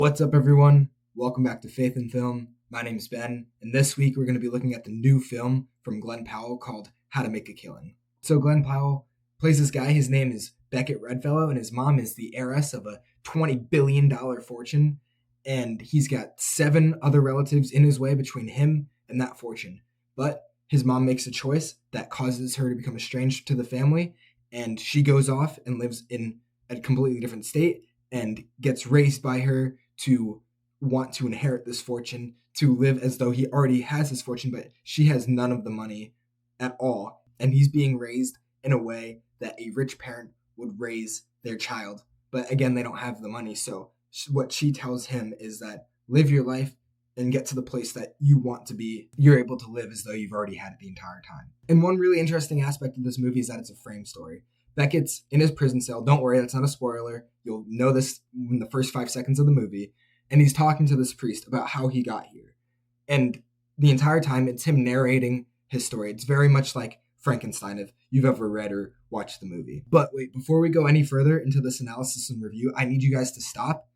What's up, everyone? Welcome back to Faith in Film. My name is Ben, and this week we're going to be looking at the new film from Glenn Powell called How to Make a Killing. So Glenn Powell plays this guy. His name is Beckett Redfellow, and his mom is the heiress of a $20 billion fortune, and he's got 7 other relatives in his way between him and that fortune. But his mom makes a choice that causes her to become estranged to the family, and she goes off and lives in a completely different state and gets raised by her to want to inherit this fortune, to live as though he already has his fortune, but she has none of the money at all. And he's being raised in a way that a rich parent would raise their child. But again, they don't have the money. So what she tells him is that live your life and get to the place that you want to be. You're able to live as though you've already had it the entire time. And one really interesting aspect of this movie is that it's a frame story. Beckett's in his prison cell. Don't worry, that's not a spoiler. You'll know this in the first 5 seconds of the movie. And he's talking to this priest about how he got here. And the entire time, it's him narrating his story. It's very much like Frankenstein, if you've ever read or watched the movie. But wait, before we go any further into this analysis and review, I need you guys to stop,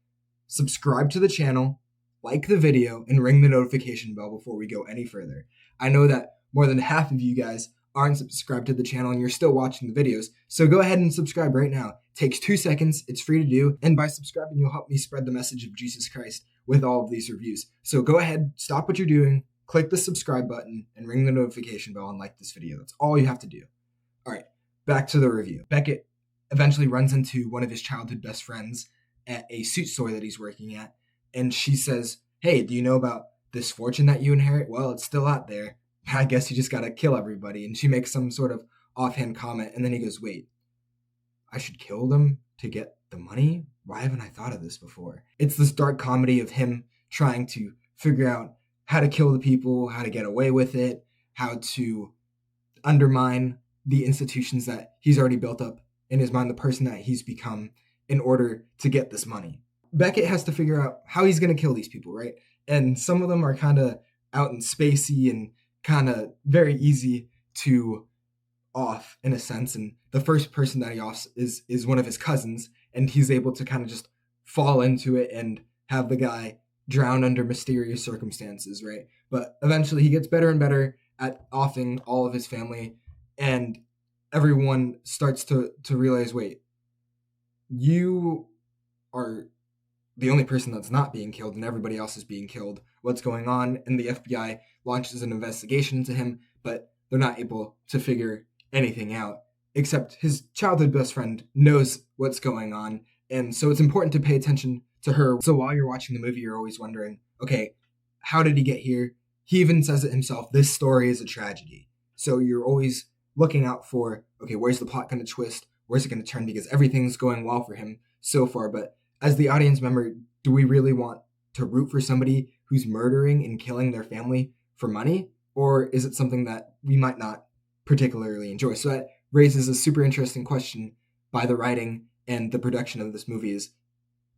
subscribe to the channel, like the video, and ring the notification bell before we go any further. I know that more than half of you guys aren't subscribed to the channel and you're still watching the videos, so go ahead and subscribe right now. It takes 2 seconds, it's free to do, and by subscribing you'll help me spread the message of Jesus Christ with all of these reviews. So go ahead, stop what you're doing, click the subscribe button, and ring the notification bell and like this video. That's all you have to do. Alright, back to the review. Beckett eventually runs into one of his childhood best friends at a suit store that he's working at, and she says, "Hey, do you know about this fortune that you inherit? Well, it's still out there. I guess you just gotta kill everybody." And she makes some sort of offhand comment, and then he goes, "Wait, I should kill them to get the money? Why haven't I thought of this before?" It's this dark comedy of him trying to figure out how to kill the people, how to get away with it, how to undermine the institutions that he's already built up in his mind, the person that he's become, in order to get this money. Beckett has to figure out how he's going to kill these people, right? And some of them are kind of out and spacey and kind of very easy to off in a sense. And the first person that he offs is one of his cousins, and he's able to kind of just fall into it and have the guy drown under mysterious circumstances, right? But eventually he gets better and better at offing all of his family, and everyone starts to realize, wait, you are the only person that's not being killed and everybody else is being killed. What's going on? And the FBI launches an investigation into him, but they're not able to figure anything out, except his childhood best friend knows what's going on. And so it's important to pay attention to her. So while you're watching the movie, you're always wondering, okay, how did he get here? He even says it himself, this story is a tragedy. So you're always looking out for, okay, where's the plot going to twist? Where's it going to turn? Because everything's going well for him so far, but as the audience member, do we really want to root for somebody who's murdering and killing their family for money? Or is it something that we might not particularly enjoy? So that raises a super interesting question by the writing and the production of this movie is,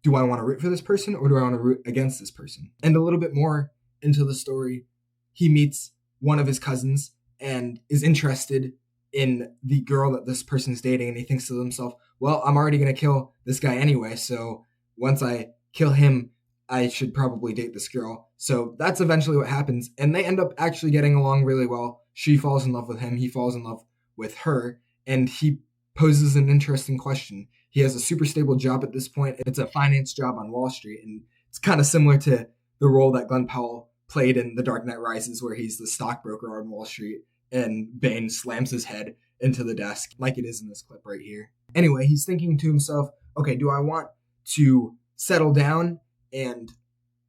do I want to root for this person or do I want to root against this person? And a little bit more into the story, he meets one of his cousins and is interested in the girl that this person's dating, and he thinks to himself, well, I'm already going to kill this guy anyway, so once I kill him, I should probably date this girl. So that's eventually what happens, and they end up actually getting along really well. She falls in love with him, he falls in love with her, and he poses an interesting question. He has a super stable job at this point. It's a finance job on Wall Street, and it's kind of similar to the role that Glenn Powell played in The Dark Knight Rises, where he's the stockbroker on Wall Street, and Bane slams his head into the desk, like it is in this clip right here. Anyway, he's thinking to himself, okay, do I want to settle down and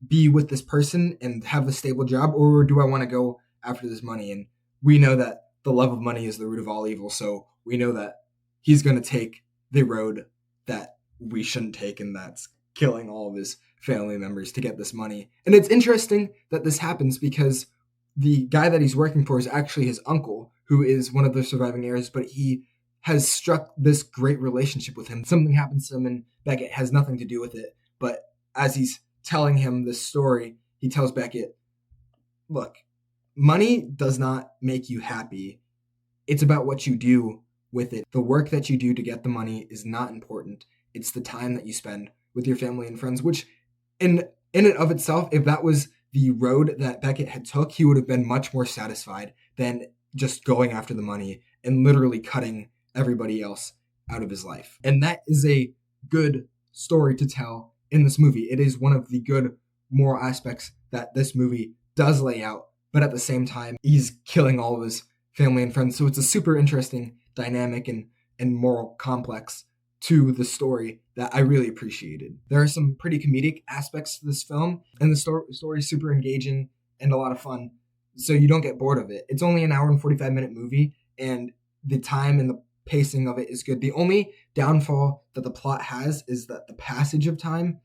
be with this person and have a stable job, or do I want to go after this money? And we know that the love of money is the root of all evil, so we know that he's going to take the road that we shouldn't take, and that's killing all of his family members to get this money. And it's interesting that this happens because the guy that he's working for is actually his uncle, who is one of the surviving heirs, but he has struck this great relationship with him. Something happens to him, and Beckett has nothing to do with it. But as he's telling him this story, he tells Beckett, look, money does not make you happy. It's about what you do with it. The work that you do to get the money is not important. It's the time that you spend with your family and friends, which in and of itself, if that was the road that Beckett had took, he would have been much more satisfied than just going after the money and literally cutting everybody else out of his life. And that is a good story to tell in this movie. It is one of the good moral aspects that this movie does lay out, but at the same time, he's killing all of his family and friends. So it's a super interesting dynamic and moral complex to the story that I really appreciated. There are some pretty comedic aspects to this film, and the story is super engaging and a lot of fun, so you don't get bored of it. It's only an hour and 45-minute movie, and the time and the pacing of it is good. The only downfall that the plot has is that the passage of time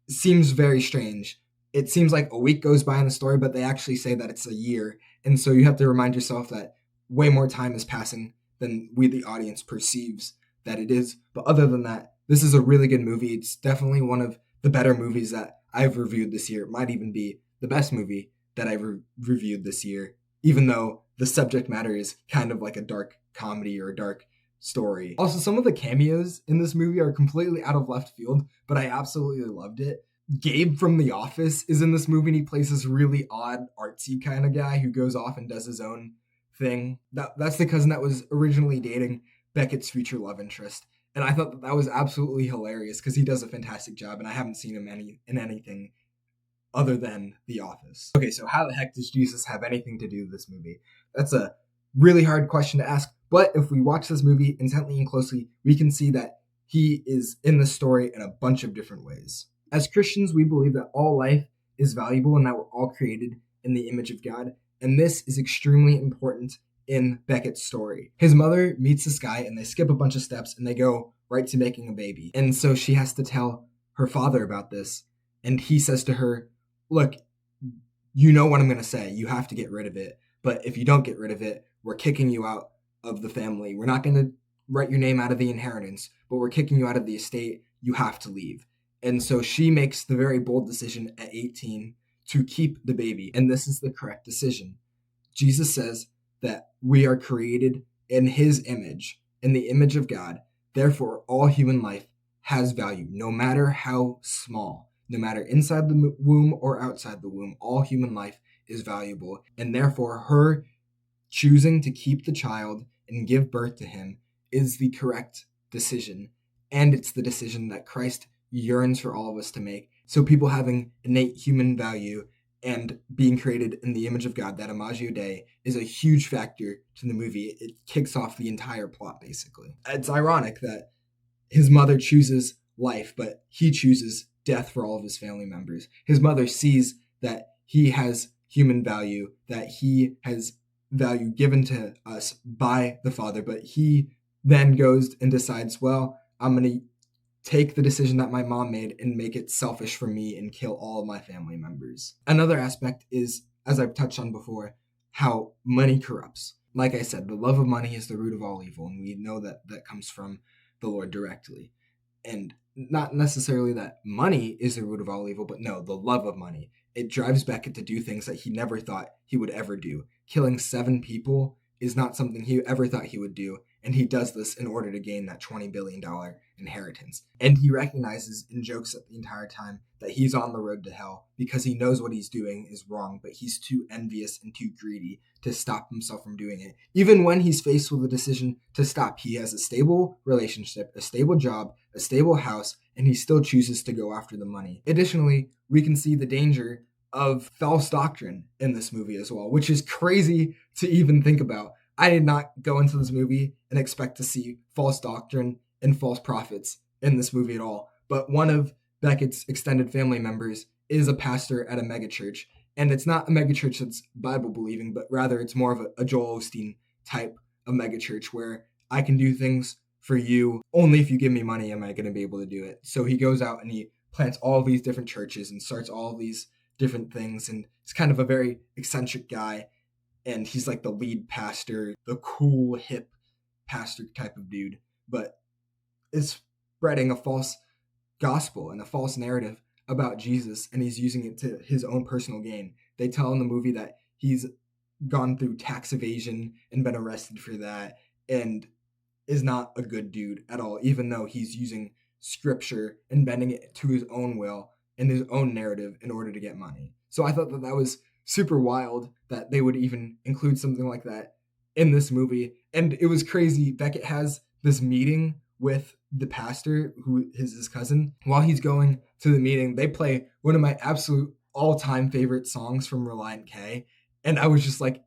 seems very strange. It seems like a week goes by in the story, but they actually say that it's a year, and so you have to remind yourself that way more time is passing than we, the audience, perceives that it is. But other than that, this is a really good movie. It's definitely one of the better movies that I've reviewed this year. It might even be the best movie that I've reviewed this year, even though the subject matter is kind of like a dark comedy or a dark story. Also, some of the cameos in this movie are completely out of left field, but I absolutely loved it. Gabe from The Office is in this movie, and he plays this really odd, artsy kind of guy who goes off and does his own thing. That's the cousin that was originally dating Beckett's future love interest. And I thought that was absolutely hilarious because he does a fantastic job, and I haven't seen him in anything other than The Office. Okay, so how the heck does Jesus have anything to do with this movie? That's a really hard question to ask, but if we watch this movie intently and closely, we can see that he is in the story in a bunch of different ways. As Christians, we believe that all life is valuable and that we're all created in the image of God, and this is extremely important in Beckett's story. His mother meets this guy and they skip a bunch of steps and they go right to making a baby. And so she has to tell her father about this. And he says to her, look, you know what I'm going to say. You have to get rid of it. But if you don't get rid of it, we're kicking you out of the family. We're not going to write your name out of the inheritance, but we're kicking you out of the estate. You have to leave. And so she makes the very bold decision at 18 to keep the baby. And this is the correct decision. Jesus says that we are created in his image, in the image of God. Therefore, all human life has value, no matter how small, no matter inside the womb or outside the womb, all human life is valuable. And therefore, her choosing to keep the child and give birth to him is the correct decision. And it's the decision that Christ yearns for all of us to make. So people having innate human value and being created in the image of God, that Imago Dei, is a huge factor to the movie. It kicks off the entire plot, basically. It's ironic that his mother chooses life, but he chooses death for all of his family members. His mother sees that he has human value, that he has value given to us by the Father, but he then goes and decides, well, I'm going to take the decision that my mom made and make it selfish for me and kill all of my family members. Another aspect is, as I've touched on before, how money corrupts. Like I said, the love of money is the root of all evil, and we know that that comes from the Lord directly. And not necessarily that money is the root of all evil, but no, the love of money. It drives Beckett to do things that he never thought he would ever do. Killing 7 people is not something he ever thought he would do, and he does this in order to gain that $20 billion inheritance. And he recognizes and jokes at the entire time that he's on the road to hell because he knows what he's doing is wrong, but he's too envious and too greedy to stop himself from doing it. Even when he's faced with a decision to stop, he has a stable relationship, a stable job, a stable house, and he still chooses to go after the money. Additionally, we can see the danger of false doctrine in this movie as well, which is crazy to even think about. I did not go into this movie and expect to see false doctrine and false prophets in this movie at all. But one of Beckett's extended family members is a pastor at a megachurch. And it's not a megachurch that's Bible believing, but rather it's more of a Joel Osteen type of megachurch where I can do things for you. Only if you give me money am I going to be able to do it. So he goes out and he plants all these different churches and starts all these different things. And he's kind of a very eccentric guy. And he's like the lead pastor, the cool, hip pastor type of dude. But is spreading a false gospel and a false narrative about Jesus, and he's using it to his own personal gain. They tell in the movie that he's gone through tax evasion and been arrested for that and is not a good dude at all, even though he's using scripture and bending it to his own will and his own narrative in order to get money. So I thought that that was super wild that they would even include something like that in this movie. And it was crazy. Beckett has this meeting with the pastor, who is his cousin. While he's going to the meeting, they play one of my absolute all-time favorite songs from Reliant K. And I was just like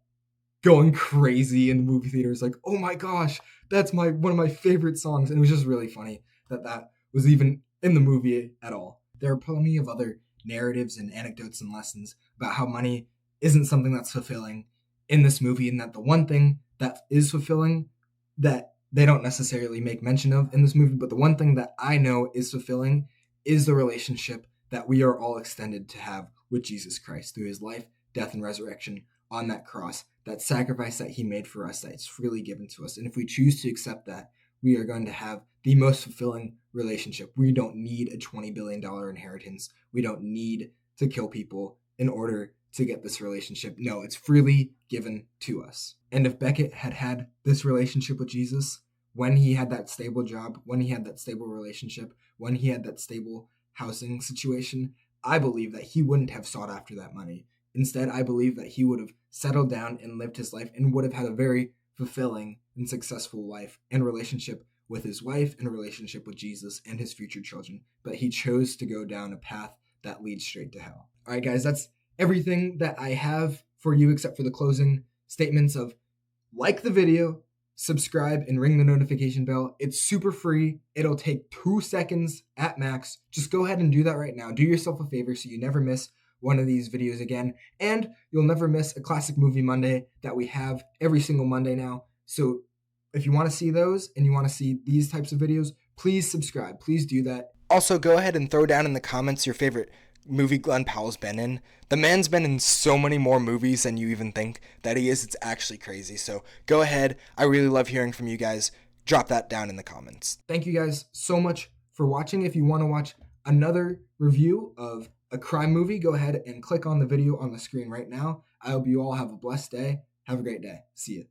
going crazy in the movie theaters, like, oh my gosh, that's one of my favorite songs. And it was just really funny that that was even in the movie at all. There are plenty of other narratives and anecdotes and lessons about how money isn't something that's fulfilling in this movie, and that the one thing that is fulfilling that they don't necessarily make mention of in this movie, but the one thing that I know is fulfilling is the relationship that we are all extended to have with Jesus Christ through his life, death, and resurrection on that cross, that sacrifice that he made for us, that it's freely given to us. And if we choose to accept that, we are going to have the most fulfilling relationship. We don't need a $20 billion inheritance. We don't need to kill people in order to get this relationship. No, it's freely given to us. And if Beckett had had this relationship with Jesus, when he had that stable job, when he had that stable relationship, when he had that stable housing situation, I believe that he wouldn't have sought after that money. Instead, I believe that he would have settled down and lived his life and would have had a very fulfilling and successful life and relationship with his wife and a relationship with Jesus and his future children. But he chose to go down a path that leads straight to hell. All right, guys, that's everything that I have for you except for the closing statements of like the video, subscribe, and ring the notification bell. It's super free. It'll take 2 seconds at max. Just go ahead and do that right now. Do yourself a favor so you never miss one of these videos again, and you'll never miss a Classic Movie Monday that we have every single Monday now. So if you want to see those and you want to see these types of videos, please subscribe. Please do that. Also, go ahead and throw down in the comments your favorite movie Glen Powell's been in. The man's been in so many more movies than you even think that he is. It's actually crazy. So go ahead. I really love hearing from you guys. Drop that down in the comments. Thank you guys so much for watching. If you want to watch another review of a crime movie, go ahead and click on the video on the screen right now. I hope you all have a blessed day. Have a great day. See you.